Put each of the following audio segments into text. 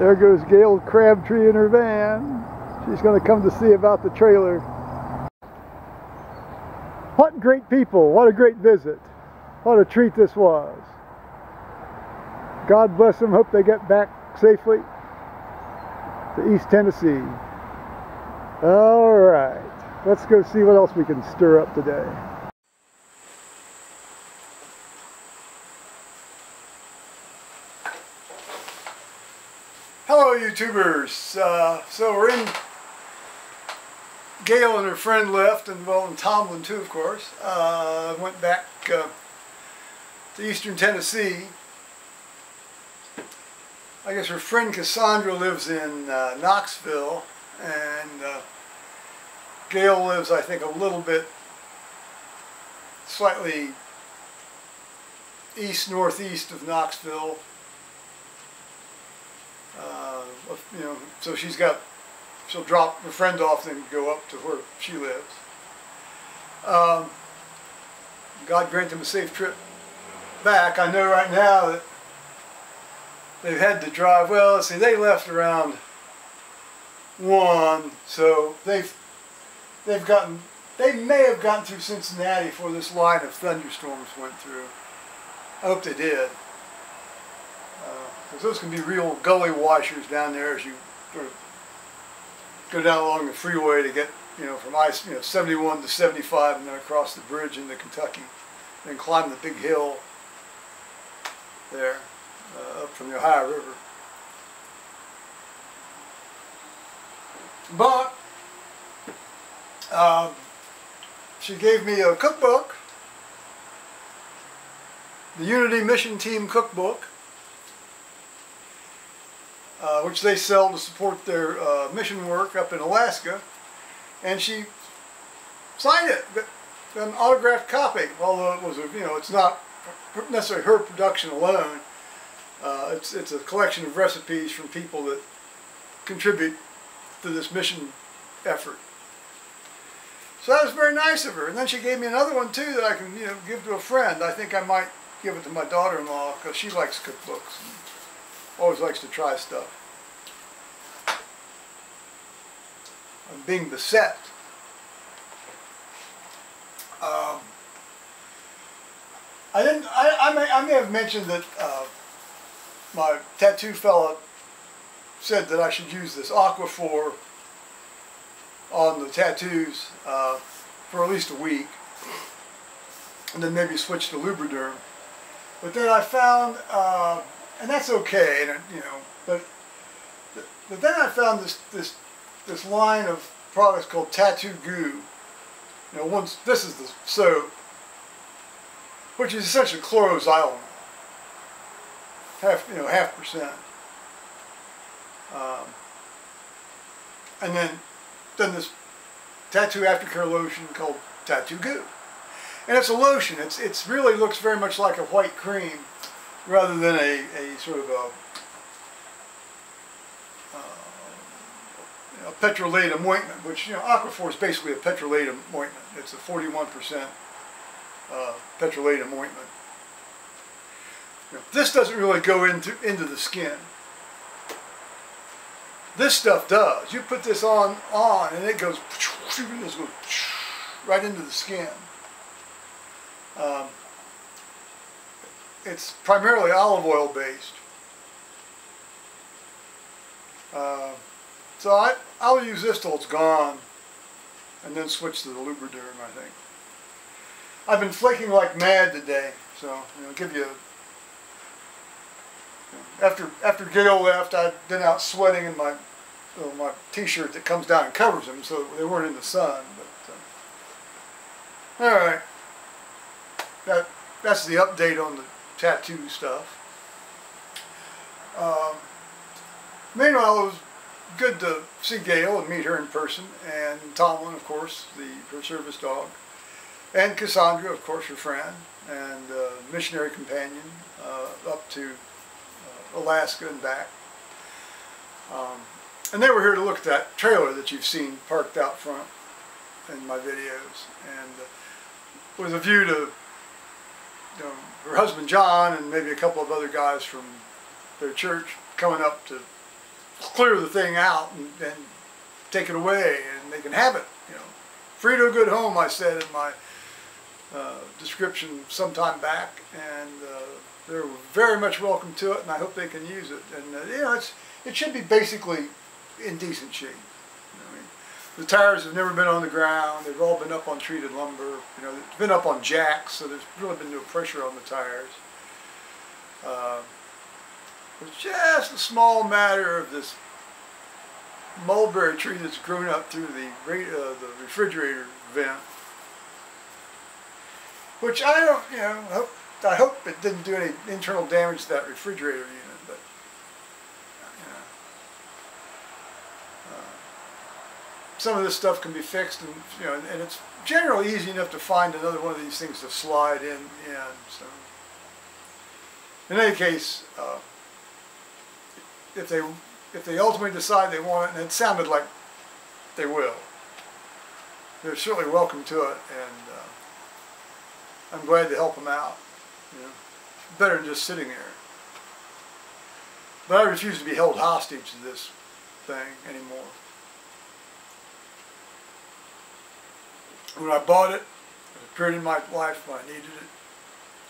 There goes Gayle Crabtree in her van. She's going to come to see about the trailer. What great people. What a great visit. What a treat this was. God bless them. Hope they get back safely to East Tennessee. All right. Let's go see what else we can stir up today. Hello YouTubers, so we're in, Gayle and her friend left, and well, and Tomlin too of course. Went back to Eastern Tennessee. I guess her friend Cassandra lives in Knoxville, and Gayle lives, I think, a little bit, slightly east-northeast of Knoxville. You know, so she'll drop her friend off and go up to where she lives. God grant them a safe trip back. I know right now that they've had to drive, well, let's see, they left around 1, so they may have gotten through Cincinnati before this line of thunderstorms went through. I hope they did. Because those can be real gully washers down there as you sort of go down along the freeway to get, you know, from 71 to 75 and then across the bridge into Kentucky, and climb the big hill there up from the Ohio River. But she gave me a cookbook, the Unity Mission Team cookbook, which they sell to support their mission work up in Alaska, and she signed it, an autographed copy. Although it was, it's not necessarily her production alone. It's a collection of recipes from people that contribute to this mission effort. So that was very nice of her. And then she gave me another one too that I can, give to a friend. I think I might give it to my daughter-in-law because she likes cookbooks and always likes to try stuff. I'm being beset. I may have mentioned that my tattoo fella said that I should use this Aquaphor on the tattoos for at least a week, and then maybe switch to Lubriderm. But then I found, and that's okay, but then I found this line of products called Tattoo Goo. This is the soap, which is essentially chloroxylene, half %. And then this tattoo aftercare lotion called Tattoo Goo. And it's a lotion. It really looks very much like a white cream rather than a sort of a petrolatum ointment, which, Aquaphor is basically a petrolatum ointment. It's a 41% petrolatum ointment. This doesn't really go into the skin. This stuff does. You put this on and it goes right into the skin. It's primarily olive oil based. So I'll use this till it's gone and then switch to the Lubriderm, I think. I've been flaking like mad today, so give you after Gayle left, I'd been out sweating in my t-shirt that comes down and covers them, so they weren't in the sun. But all right, that's the update on the tattoo stuff. Meanwhile, it was good to see Gayle and meet her in person, and Tomlin, of course, her service dog, and Cassandra, of course, her friend, and missionary companion up to Alaska and back. And they were here to look at that trailer that you've seen parked out front in my videos, and with a view to her husband John and maybe a couple of other guys from their church coming up to clear the thing out and take it away, and they can have it. You know, free to a good home, I said in my description sometime back, and they're very much welcome to it, and I hope they can use it. And you know, it should be basically in decent shape. You know, I mean, the tires have never been on the ground. They've all been up on treated lumber. You know, it's been up on jacks, so there's really been no pressure on the tires. It's just a small matter of this mulberry tree that's grown up through the refrigerator vent, which I don't, you know, I hope it didn't do any internal damage to that refrigerator unit, but you know, some of this stuff can be fixed, and you know, and it's generally easy enough to find another one of these things to slide in. So, in any case, if they ultimately decide they want it, and it sounded like they will, they're certainly welcome to it, and I'm glad to help them out. You know, better than just sitting there. But I refuse to be held hostage to this thing anymore. When I bought it, there was a period in my life when I needed it.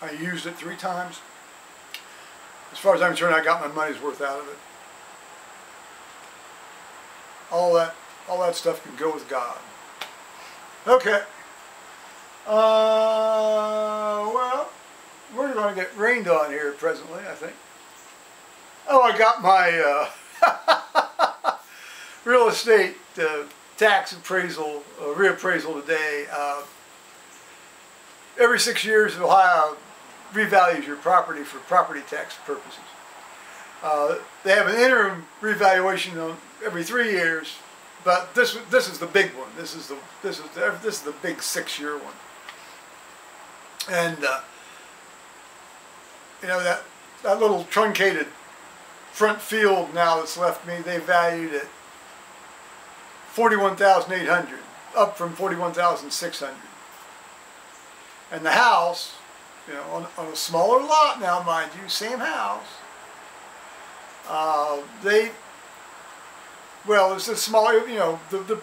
I used it 3 times. As far as I'm concerned, I got my money's worth out of it. All that stuff can go with God. Okay. Well, we're going to get rained on here presently, I think. Oh, I got my real estate tax appraisal, reappraisal today. Every 6 years, Ohio revalues your property for property tax purposes. They have an interim revaluation on every 3 years, but this is the big one. This is the big 6-year one. And you know, that little truncated front field now that's left me, they valued at $41,800, up from $41,600. And the house, you know, on a smaller lot now, mind you, same house. Well, it's a smaller, you know, the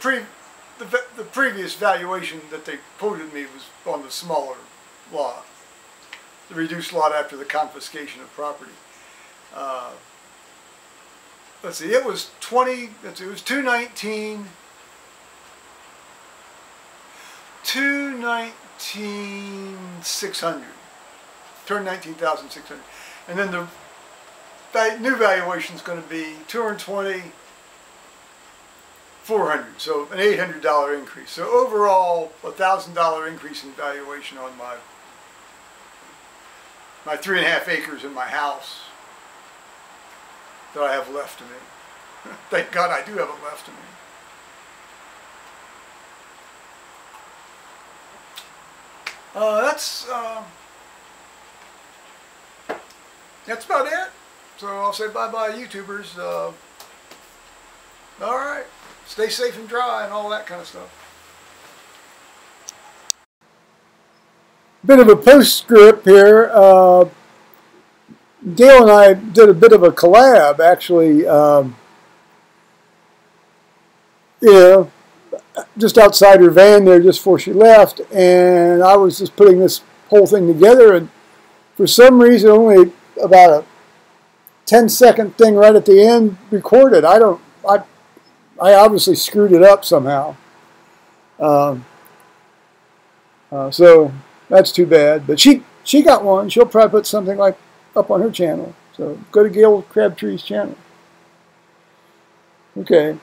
previous valuation that they quoted me was on the smaller lot, the reduced lot after the confiscation of property. Let's see, it was 219,600, turned 19,600, and then the new valuation is going to be 220,400, so an $800 increase. So overall, $1,000 increase in valuation on my 3.5 acres in my house that I have left to me. Thank God I do have it left to me. That's about it. So I'll say bye-bye, YouTubers. All right. Stay safe and dry and all that kind of stuff. Bit of a postscript here. Gayle and I did a bit of a collab, actually. Yeah, just outside her van there, just before she left, and I was just putting this whole thing together, and for some reason, only about a 10-second thing right at the end recorded. I obviously screwed it up somehow. So that's too bad. But she got one. She'll probably put something like up on her channel. So go to Gayle Crabtree's channel. Okay.